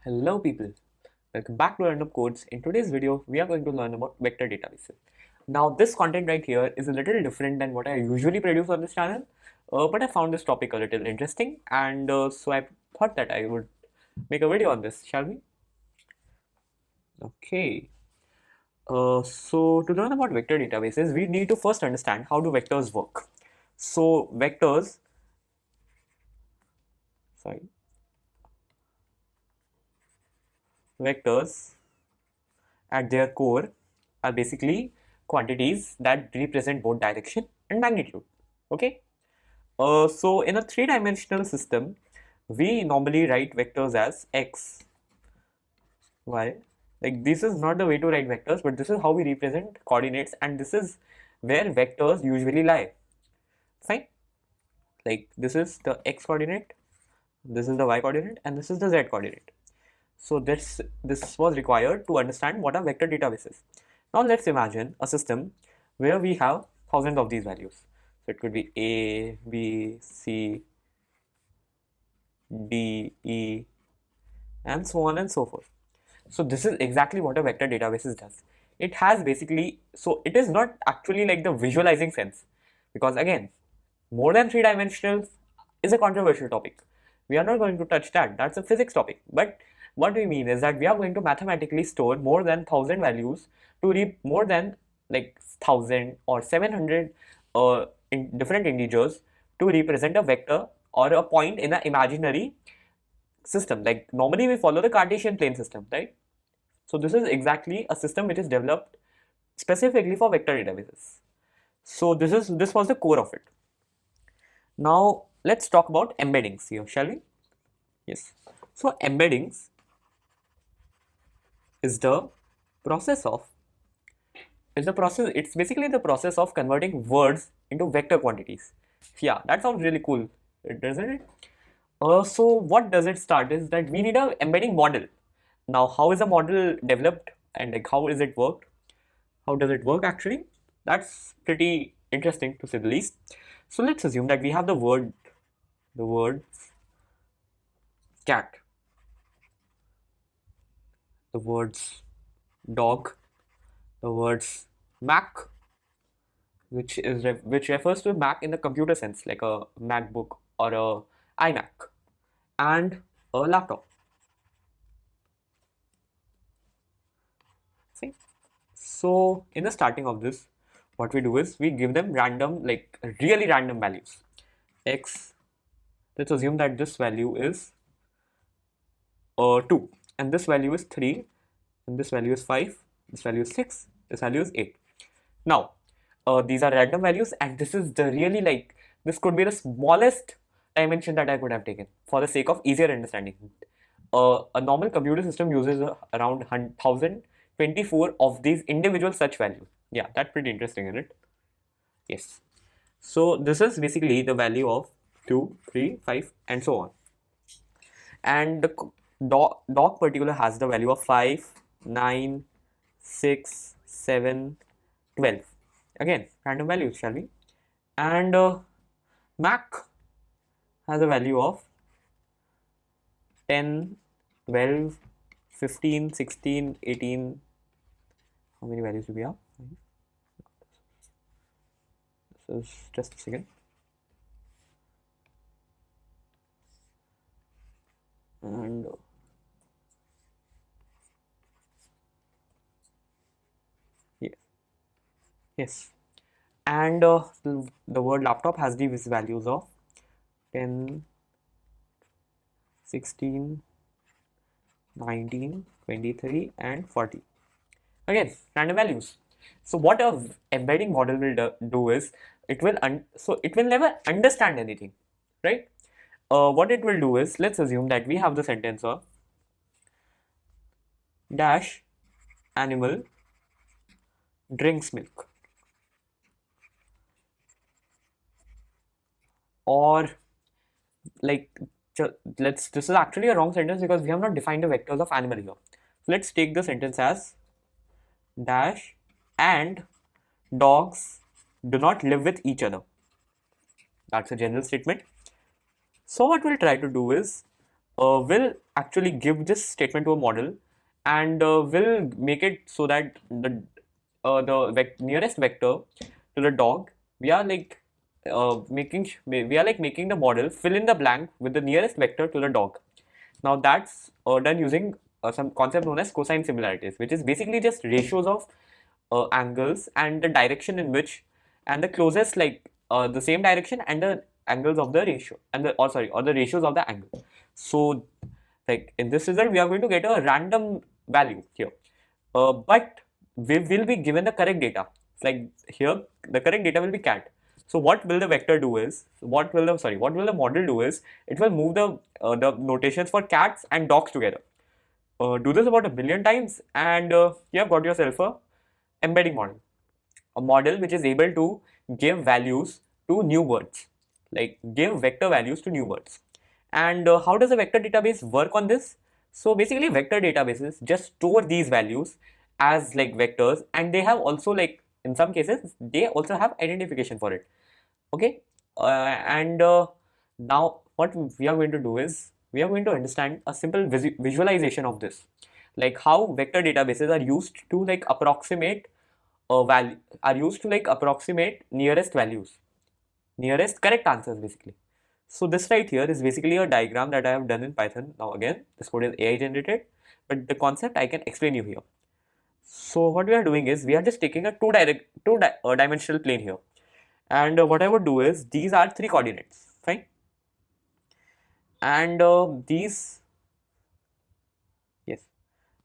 Hello people, welcome back to Random Codes. In today's video, we are going to learn about vector databases. Now this content right here is a little different than what I usually produce on this channel, but I found this topic a little interesting and so I thought that I would make a video on this, shall we? Okay, so to learn about vector databases, we need to first understand how do vectors work. So sorry, vectors at their core are basically quantities that represent both direction and magnitude. Okay, so in a three-dimensional system, we normally write vectors as x, y. Like this is not the way to write vectors, but this is how we represent coordinates, and this is where vectors usually lie. Fine. Like this is the x coordinate, this is the y coordinate, and this is the z coordinate. So this was required to understand what are vector databases. Now let's imagine a system where we have thousands of these values. So it could be A, B, C, D, E, and so on and so forth. So this is exactly what a vector database does. It has basically, so it is not actually like the visualizing sense, because again, more than three dimensionals is a controversial topic. We are not going to touch that. That's a physics topic. But what we mean is that we are going to mathematically store more than 1000 values to read more than like 1000 or 700 in different integers to represent a vector or a point in an imaginary system. Like normally we follow the Cartesian plane system, right? So this is exactly a system which is developed specifically for vector databases. So this was the core of it. Now let's talk about embeddings here, shall we? Yes. So embeddings is the process of it's basically the process of converting words into vector quantities. Yeah, that sounds really cool, doesn't it? So what does it start is that we need a embedding model. Now how is a model developed and like how is it worked? How does it work actually? That's pretty interesting to say the least. So let's assume that we have the words cat, the words dog, the words Mac, which refers to Mac in the computer sense, like a MacBook or a iMac, and a laptop. See? So in the starting of this, what we do is we give them random, like really random values. X. Let's assume that this value is 2, and this value is 3, and this value is 5, this value is 6, this value is 8. Now, these are random values, and this is the really like this could be the smallest dimension that I could have taken for the sake of easier understanding. A normal computer system uses around 1024 of these individual such values. Yeah, that's pretty interesting, isn't it? Yes. So this is basically the value of 2, 3, 5, and so on. And the dog particular has the value of 5, 9, 6, 7, 12. Again, random values, shall we? And Mac has a value of 10, 12, 15, 16, 18. How many values do we have? This is just a second. And yes, and the word laptop has these values of 10, 16, 19, 23, and 40. Again, random values. So what a embedding model will do is it will never understand anything, right? What it will do is, let's assume that we have the sentence of dash animal drinks milk, or like this is actually a wrong sentence because we have not defined the vectors of animal here. So let's take the sentence as dash and dogs do not live with each other. That's a general statement. So what we'll try to do is will actually give this statement to a model, and will make it so that the nearest vector to the dog, we are like making the model fill in the blank with the nearest vector to the dog. Now that's done using some concept known as cosine similarities, which is basically just ratios of angles and the direction in which, and the closest, like the same direction and the angles of the ratio, and the, or sorry, or the ratios of the angle. So like in this result we are going to get a random value here, but we will be given the correct data. Like here the correct data will be cat. So what will the vector do is, what will the model do is, it will move the notations for cats and dogs together. Do this about 1 billion times, and you have got yourself a embedding model, a model which is able to give values to new words, like give vector values to new words. And how does a vector database work on this? So basically vector databases just store these values as like vectors, and they have also, like in some cases they also have identification for it. Okay, and now what we are going to do is, we are going to understand a simple visualization of this, like how vector databases are used to like approximate value, are used to like approximate nearest values, nearest correct answers basically. So this right here is basically a diagram that I have done in Python. Now again, this code is AI generated, but the concept I can explain you here. So what we are doing is, we are just taking a dimensional plane here, and what I would do is, these are 3 coordinates, fine, and these, yes,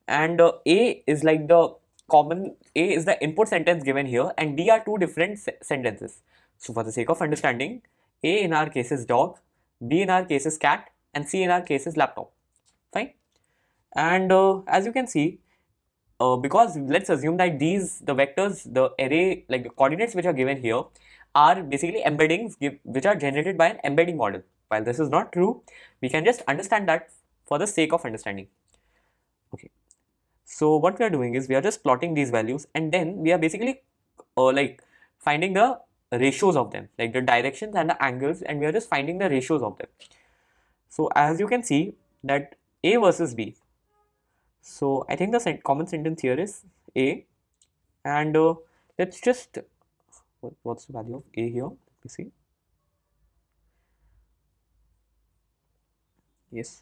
and A is like the common, A is the input sentence given here, and D are 2 different sentences. So for the sake of understanding, A in our case is dog, B in our case is cat, and C in our case is laptop, fine. And as you can see, because let's assume that the vectors, the array, like the coordinates which are given here, are basically embeddings which are generated by an embedding model. While this is not true, we can just understand that for the sake of understanding. Okay, so what we are doing is, we are just plotting these values, and then we are basically like finding the ratios of them, like the directions and the angles, and we are just finding the ratios of them. So as you can see that A versus B. So I think the common sentence here is A, and let's just, what's the value of A here? Let me see. Yes.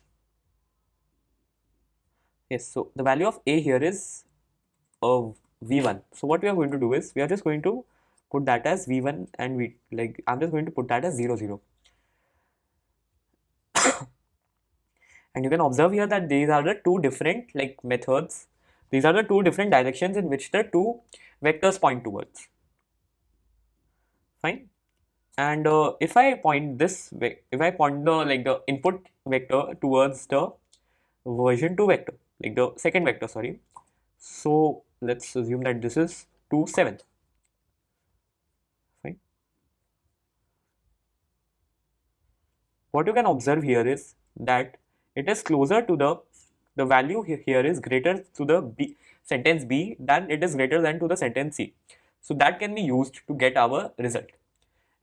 Yes, so the value of A here is V1. So what we are going to do is, we are just going to put that as V1, and I'm just going to put that as 0, 0. And you can observe here that these are the 2 different like methods. These are the 2 different directions in which the 2 vectors point towards. Fine. And if I point this way, if I point the input vector towards the version 2 vector, like the second vector, sorry. So let's assume that this is 2, 7. Fine. What you can observe here is that it is closer to the value here is greater to the sentence B than it is greater than to the sentence C. So that can be used to get our result.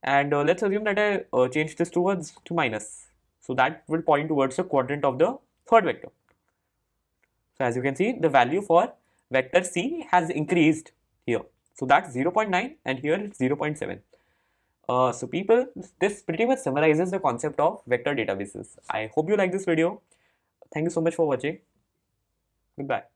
And let's assume that I change this to minus. So that will point towards the quadrant of the third vector. So as you can see, the value for vector C has increased here. So that's 0.9, and here it's 0.7. So people, this pretty much summarizes the concept of vector databases. I hope you like this video. Thank you so much for watching. Goodbye.